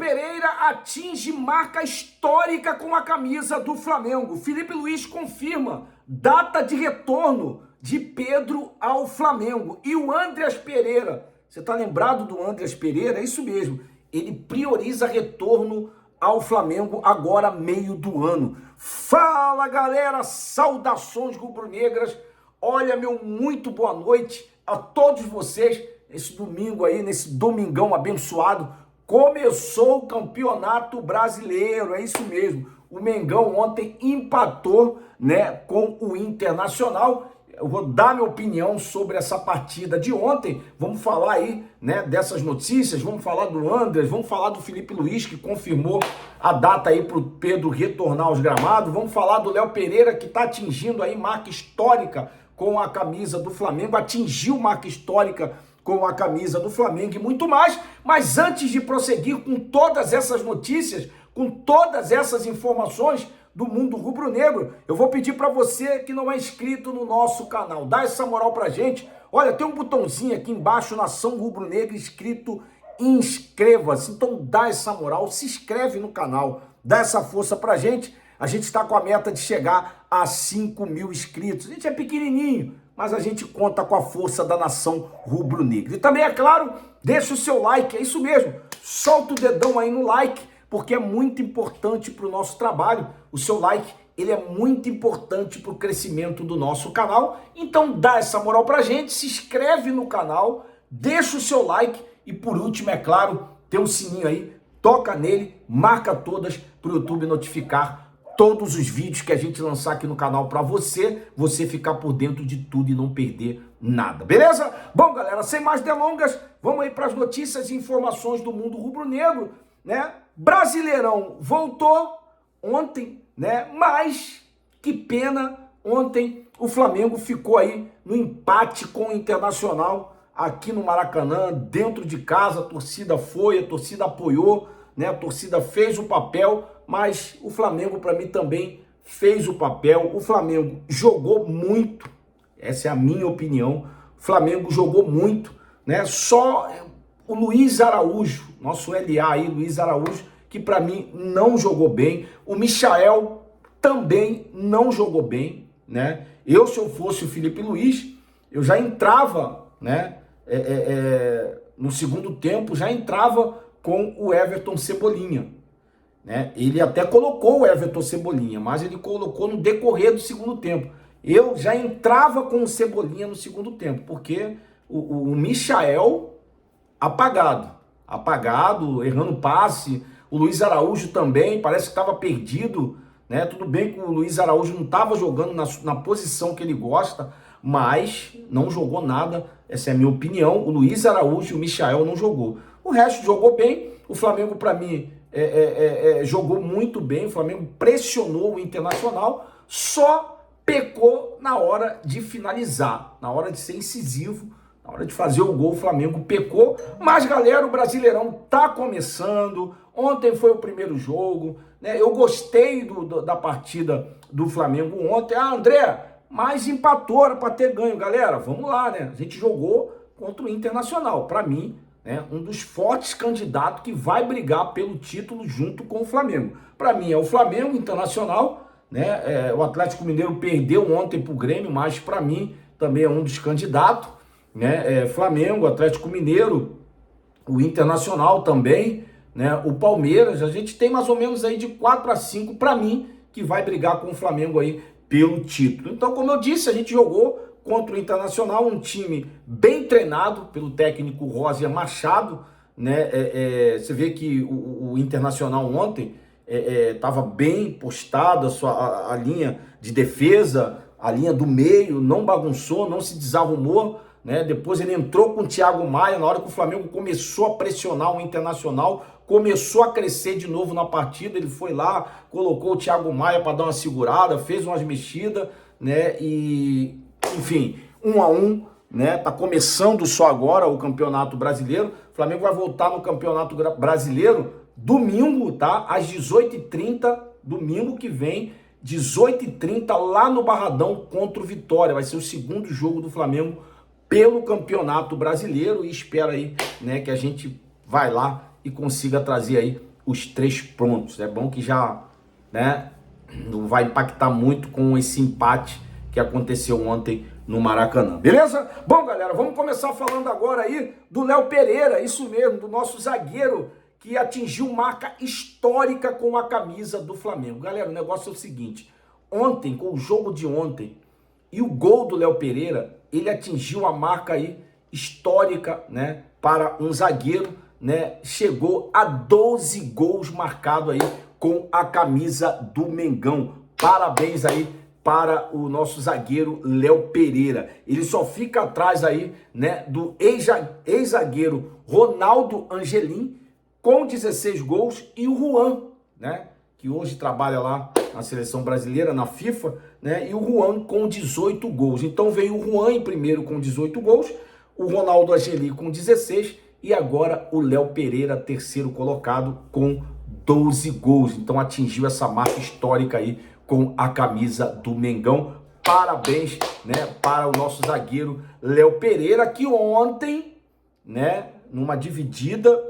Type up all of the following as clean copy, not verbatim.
Pereira atinge marca histórica com a camisa do Flamengo. Felipe Luiz confirma data de retorno de Pedro ao Flamengo. E o Andreas Pereira, você tá lembrado do Andreas Pereira? É isso mesmo, ele prioriza retorno ao Flamengo agora meio do ano. Fala galera, saudações rubro-negras. Olha, meu muito boa noite a todos vocês. Esse domingo aí, nesse domingão abençoado, começou o Campeonato Brasileiro, é isso mesmo. O Mengão ontem empatou, né, com o Internacional. Eu vou dar minha opinião sobre essa partida de ontem. Vamos falar aí, né, dessas notícias, vamos falar do Andreas, vamos falar do Felipe Luiz, que confirmou a data aí para o Pedro retornar aos gramados. Vamos falar do Léo Pereira, que está atingindo aí marca histórica com a camisa do Flamengo, atingiu marca histórica com a camisa do Flamengo e muito mais. Mas antes de prosseguir com todas essas notícias, com todas essas informações do mundo rubro-negro, eu vou pedir para você que não é inscrito no nosso canal, dá essa moral pra gente. Olha, tem um botãozinho aqui embaixo, Nação Rubro-Negra, escrito inscreva-se. Então dá essa moral, se inscreve no canal, dá essa força pra gente. A gente está com a meta de chegar a 5.000 inscritos. A gente é pequenininho, mas a gente conta com a força da Nação Rubro-Negra. E também, é claro, deixa o seu like, é isso mesmo. Solta o dedão aí no like, porque é muito importante para o nosso trabalho. O seu like, ele é muito importante para o crescimento do nosso canal. Então dá essa moral pra gente, se inscreve no canal, deixa o seu like e por último, é claro, tem um sininho aí, toca nele, marca todas para o YouTube notificar todos os vídeos que a gente lançar aqui no canal para você ficar por dentro de tudo e não perder nada, beleza? Bom, galera, sem mais delongas, vamos aí para as notícias e informações do mundo rubro-negro, né? Brasileirão voltou ontem, né? Mas que pena, ontem o Flamengo ficou aí no empate com o Internacional aqui no Maracanã, dentro de casa. A torcida foi, a torcida apoiou, né? A torcida fez o papel, mas o Flamengo para mim também fez o papel. O Flamengo jogou muito, essa é a minha opinião. O Flamengo jogou muito, né? Só o Luiz Araújo, nosso LA aí, Luiz Araújo, que para mim não jogou bem. O Michael também não jogou bem, né? Se eu fosse o Felipe Luiz, eu já entrava, né? No segundo tempo, já entrava com o Everton Cebolinha, né? Ele até colocou o Everton Cebolinha, mas ele colocou no decorrer do segundo tempo. Eu já entrava com o Cebolinha no segundo tempo, porque o Michael apagado, errando passe. O Luiz Araújo também, parece que estava perdido, né? Tudo bem que o Luiz Araújo não estava jogando na posição que ele gosta, mas não jogou nada, essa é a minha opinião. O Luiz Araújo e o Michael não jogou. O resto jogou bem. O Flamengo, para mim, jogou muito bem. O Flamengo pressionou o Internacional, só pecou na hora de finalizar, na hora de ser incisivo, na hora de fazer o gol. O Flamengo pecou. Mas, galera, o Brasileirão tá começando. Ontem foi o primeiro jogo, né? Eu gostei da partida do Flamengo ontem. André, mas empatou, era para ter ganho. Galera, vamos lá, né? A gente jogou contra o Internacional. Para mim, né, um dos fortes candidatos que vai brigar pelo título junto com o Flamengo. Para mim é o Flamengo, Internacional, né? O Atlético Mineiro perdeu ontem para o Grêmio, mas para mim também é um dos candidatos, né? Flamengo, Atlético Mineiro, o Internacional também, né? O Palmeiras. A gente tem mais ou menos aí de 4 a 5 para mim que vai brigar com o Flamengo aí pelo título. Então, como eu disse, a gente jogou contra o Internacional, um time bem treinado pelo técnico Roger Machado, né? Você vê que o Internacional ontem estava bem postado, a linha de defesa, a linha do meio, não bagunçou, não se desarrumou, né? Depois ele entrou com o Thiago Maia, na hora que o Flamengo começou a pressionar o Internacional, começou a crescer de novo na partida, ele foi lá, colocou o Thiago Maia para dar uma segurada, fez umas mexidas, né? E, enfim, 1-1, né? Tá começando só agora o Campeonato Brasileiro. O Flamengo vai voltar no Campeonato Brasileiro domingo, tá? Às 18h30, domingo que vem, 18h30, lá no Barradão contra o Vitória. Vai ser o segundo jogo do Flamengo pelo Campeonato Brasileiro e espero aí, né, que a gente vai lá e consiga trazer aí os 3 pontos. É bom que já, né, não vai impactar muito com esse empate que aconteceu ontem no Maracanã. Beleza? Bom, galera, vamos começar falando agora aí do Léo Pereira, isso mesmo, do nosso zagueiro que atingiu marca histórica com a camisa do Flamengo. Galera, o negócio é o seguinte, ontem, com o jogo de ontem e o gol do Léo Pereira, ele atingiu a marca aí histórica, né, para um zagueiro, né, chegou a 12 gols marcados aí com a camisa do Mengão. Parabéns aí para o nosso zagueiro Léo Pereira. Ele só fica atrás aí, né, do ex-zagueiro Ronaldo Angelim com 16 gols e o Juan, né, que hoje trabalha lá na seleção brasileira, na FIFA, né, e o Juan com 18 gols. Então veio o Juan em primeiro com 18 gols, o Ronaldo Angelim com 16 e agora o Léo Pereira, terceiro colocado, com 12 gols. Então atingiu essa marca histórica aí com a camisa do Mengão. Parabéns, né, para o nosso zagueiro Léo Pereira, que ontem, né, numa dividida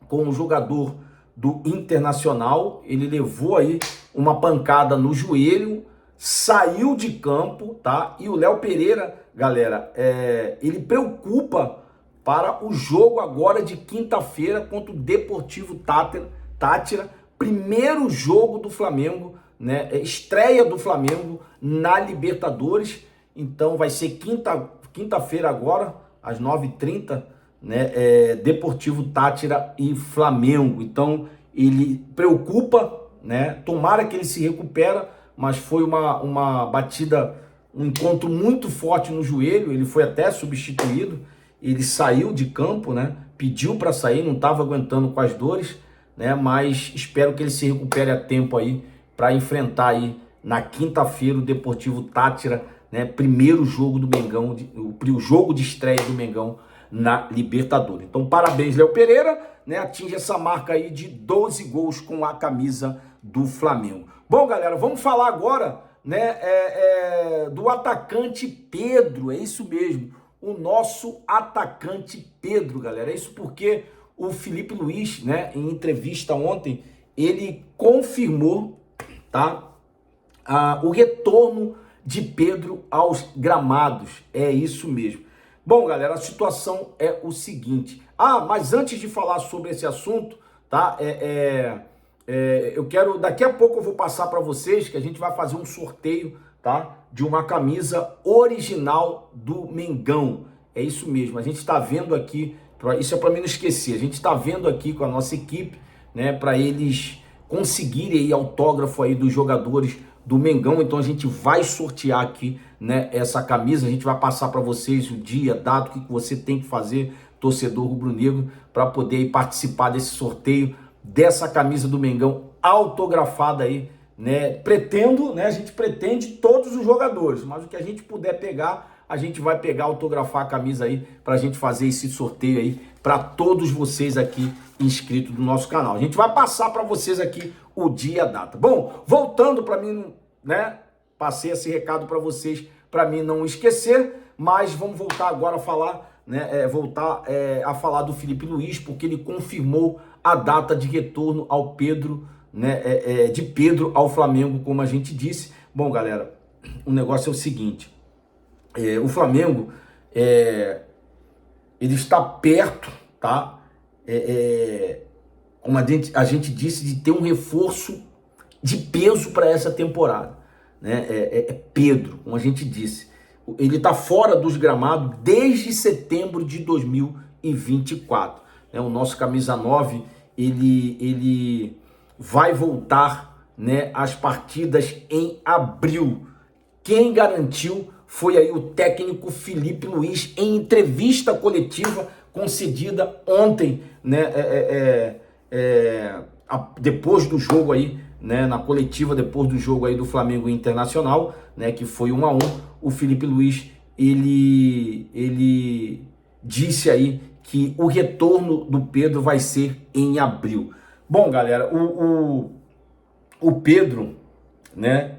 com o jogador do Internacional, ele levou aí uma pancada no joelho, saiu de campo, tá? E o Léo Pereira, galera, ele preocupa para o jogo agora de quinta-feira contra o Deportivo Táchira, primeiro jogo do Flamengo, né? Estreia do Flamengo na Libertadores. Então vai ser quinta-feira agora, às 9h30, né? Deportivo Táchira e Flamengo. Então ele preocupa, né? Tomara que ele se recupera, mas foi uma batida, um encontro muito forte no joelho. Ele foi até substituído. Ele saiu de campo, né? Pediu para sair, não estava aguentando com as dores, né? Mas espero que ele se recupere a tempo aí para enfrentar aí na quinta-feira o Deportivo Táchira, né? Primeiro jogo do Mengão, o jogo de estreia do Mengão na Libertadores. Então, parabéns, Léo Pereira, né? Atinge essa marca aí de 12 gols com a camisa do Flamengo. Bom, galera, vamos falar agora, né? Do atacante Pedro, é isso mesmo. O nosso atacante Pedro, galera. É isso porque o Filipe Luís, né, em entrevista ontem, ele confirmou, tá, o retorno de Pedro aos gramados. É isso mesmo. Bom, galera, a situação é o seguinte. Mas antes de falar sobre esse assunto, tá, eu quero, daqui a pouco eu vou passar para vocês que a gente vai fazer um sorteio, tá, de uma camisa original do Mengão. É isso mesmo, a gente está vendo aqui, isso é para mim não esquecer, a gente está vendo aqui com a nossa equipe, né, para eles conseguirem aí autógrafo aí dos jogadores do Mengão. Então a gente vai sortear aqui, né, essa camisa, a gente vai passar para vocês o dia, dado, o que você tem que fazer, torcedor rubro-negro, para poder aí participar desse sorteio, dessa camisa do Mengão autografada aí, né? A gente pretende todos os jogadores, mas o que a gente puder pegar, a gente vai pegar, autografar a camisa aí, pra gente fazer esse sorteio aí para todos vocês aqui inscritos do nosso canal. A gente vai passar para vocês aqui o dia e a data. Bom, voltando para mim, né? Passei esse recado para vocês, para mim não esquecer, mas vamos voltar agora a falar, né? A falar do Filipe Luís, porque ele confirmou a data de retorno ao Pedro, né? De Pedro ao Flamengo, como a gente disse. Bom, galera, o negócio é o seguinte. O Flamengo, ele está perto, tá? Como a gente disse, de ter um reforço de peso para essa temporada, né? Pedro, como a gente disse, ele está fora dos gramados desde setembro de 2024, né? O nosso camisa 9, ele vai voltar, né, às partidas em abril. Quem garantiu foi aí o técnico Filipe Luís em entrevista coletiva concedida ontem, né, depois do jogo aí, né, na coletiva depois do jogo aí do Flamengo Internacional, né, que foi 1-1. O Filipe Luís, ele disse aí que o retorno do Pedro vai ser em abril. Bom, galera, o Pedro, né,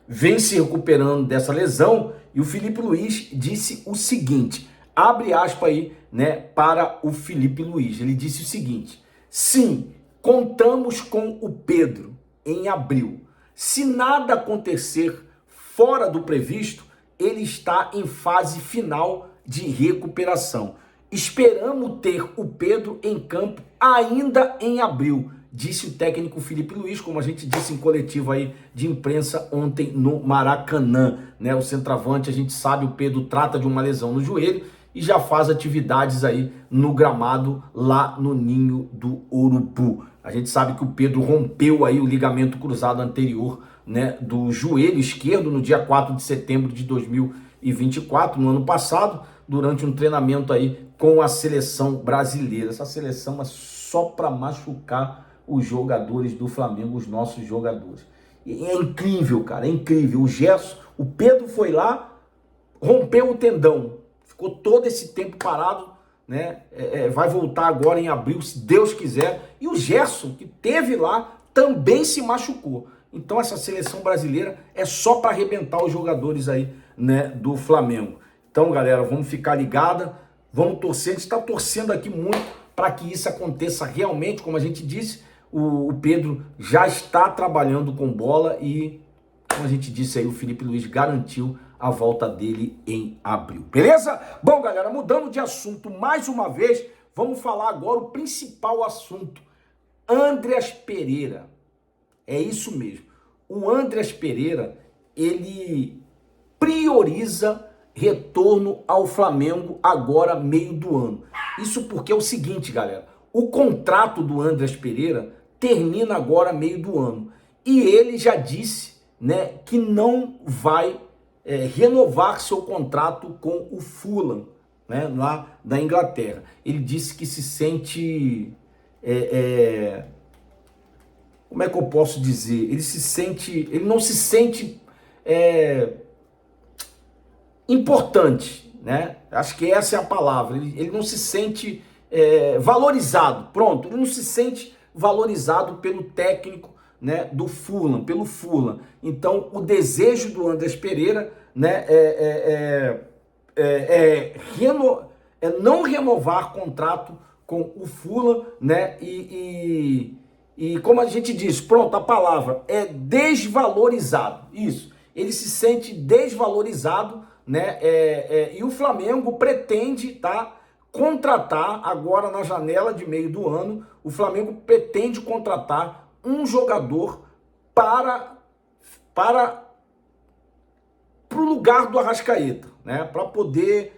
vem se recuperando dessa lesão, e o Filipe Luís disse o seguinte, abre aspas aí, né, para o Filipe Luís. Ele disse o seguinte, Sim, contamos com o Pedro em abril. Se nada acontecer fora do previsto, ele está em fase final de recuperação. Esperamos ter o Pedro em campo ainda em abril, disse o técnico Filipe Luís, como a gente disse em coletivo aí de imprensa ontem no Maracanã, né? O centroavante, a gente sabe, o Pedro trata de uma lesão no joelho e já faz atividades aí no gramado lá no Ninho do Urubu. A gente sabe que o Pedro rompeu aí o ligamento cruzado anterior, né, do joelho esquerdo no dia 4 de setembro de 2024, no ano passado, durante um treinamento aí com a seleção brasileira. Essa seleção é só para machucar os jogadores do Flamengo, os nossos jogadores. E é incrível, cara, é incrível. O Gerson, o Pedro foi lá, rompeu o tendão, ficou todo esse tempo parado, né? Vai voltar agora em abril, se Deus quiser. E o Gerson, que teve lá, também se machucou. Então essa seleção brasileira é só para arrebentar os jogadores aí, né, do Flamengo. Então, galera, vamos ficar ligada, vamos torcer. A gente está torcendo aqui muito para que isso aconteça realmente. Como a gente disse, o Pedro já está trabalhando com bola e, como a gente disse aí, o Filipe Luís garantiu a volta dele em abril. Beleza? Bom, galera, mudando de assunto mais uma vez, vamos falar agora o principal assunto. Andreas Pereira. É isso mesmo. O Andreas Pereira, ele prioriza retorno ao Flamengo agora, meio do ano. Isso porque é o seguinte, galera. O contrato do Andreas Pereira termina agora, meio do ano. E ele já disse, né, que não vai renovar seu contrato com o Fulham, né, lá da Inglaterra. Ele disse que se sente... como é que eu posso dizer? Ele não se sente importante, né? Acho que essa é a palavra. Ele não se sente valorizado. Pronto, ele não se sente valorizado pelo técnico, né, do Fulham, pelo Fulham. Então, o desejo do Andreas Pereira, né, não renovar contrato com o Fulham, né, e como a gente diz, pronto, a palavra é desvalorizado. Isso, ele se sente desvalorizado, né, e o Flamengo pretende, tá, contratar agora na janela de meio do ano. O Flamengo pretende contratar um jogador para o lugar do Arrascaeta, né, para poder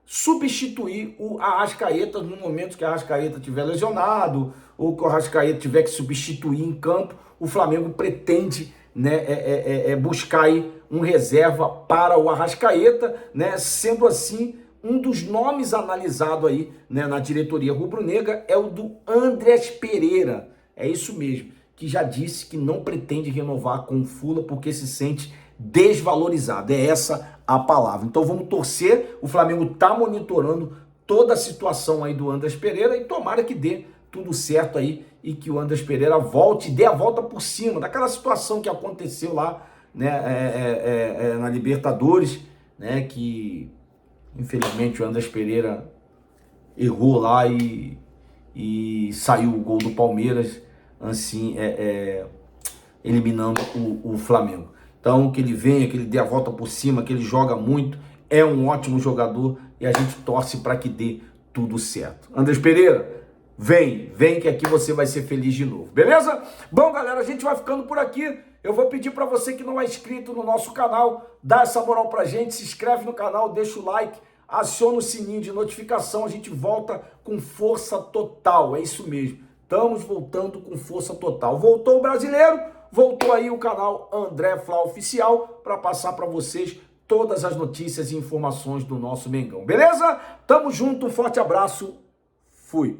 substituir o Arrascaeta no momento que o Arrascaeta estiver lesionado ou que o Arrascaeta tiver que substituir em campo. O Flamengo pretende, né, buscar aí um reserva para o Arrascaeta, né, sendo assim, um dos nomes analisado aí, né, na diretoria rubro-negra é o do Andreas Pereira. É isso mesmo, que já disse que não pretende renovar com o Fulham porque se sente desvalorizado. É essa a palavra. Então vamos torcer. O Flamengo está monitorando toda a situação aí do Andreas Pereira e tomara que dê tudo certo aí e que o Andreas Pereira volte, dê a volta por cima daquela situação que aconteceu lá, né, na Libertadores, né, que infelizmente o Andreas Pereira errou lá e saiu o gol do Palmeiras, assim, eliminando o Flamengo. Então, que ele venha, que ele dê a volta por cima, que ele joga muito, é um ótimo jogador e a gente torce para que dê tudo certo. Andreas Pereira, vem que aqui você vai ser feliz de novo, beleza? Bom, galera, a gente vai ficando por aqui. Eu vou pedir para você que não é inscrito no nosso canal, dá essa moral pra gente, se inscreve no canal, deixa o like, aciona o sininho de notificação, a gente volta com força total, é isso mesmo. Estamos voltando com força total. Voltou o brasileiro, voltou aí o canal André Flá Oficial para passar para vocês todas as notícias e informações do nosso Mengão. Beleza? Tamo junto, um forte abraço. Fui.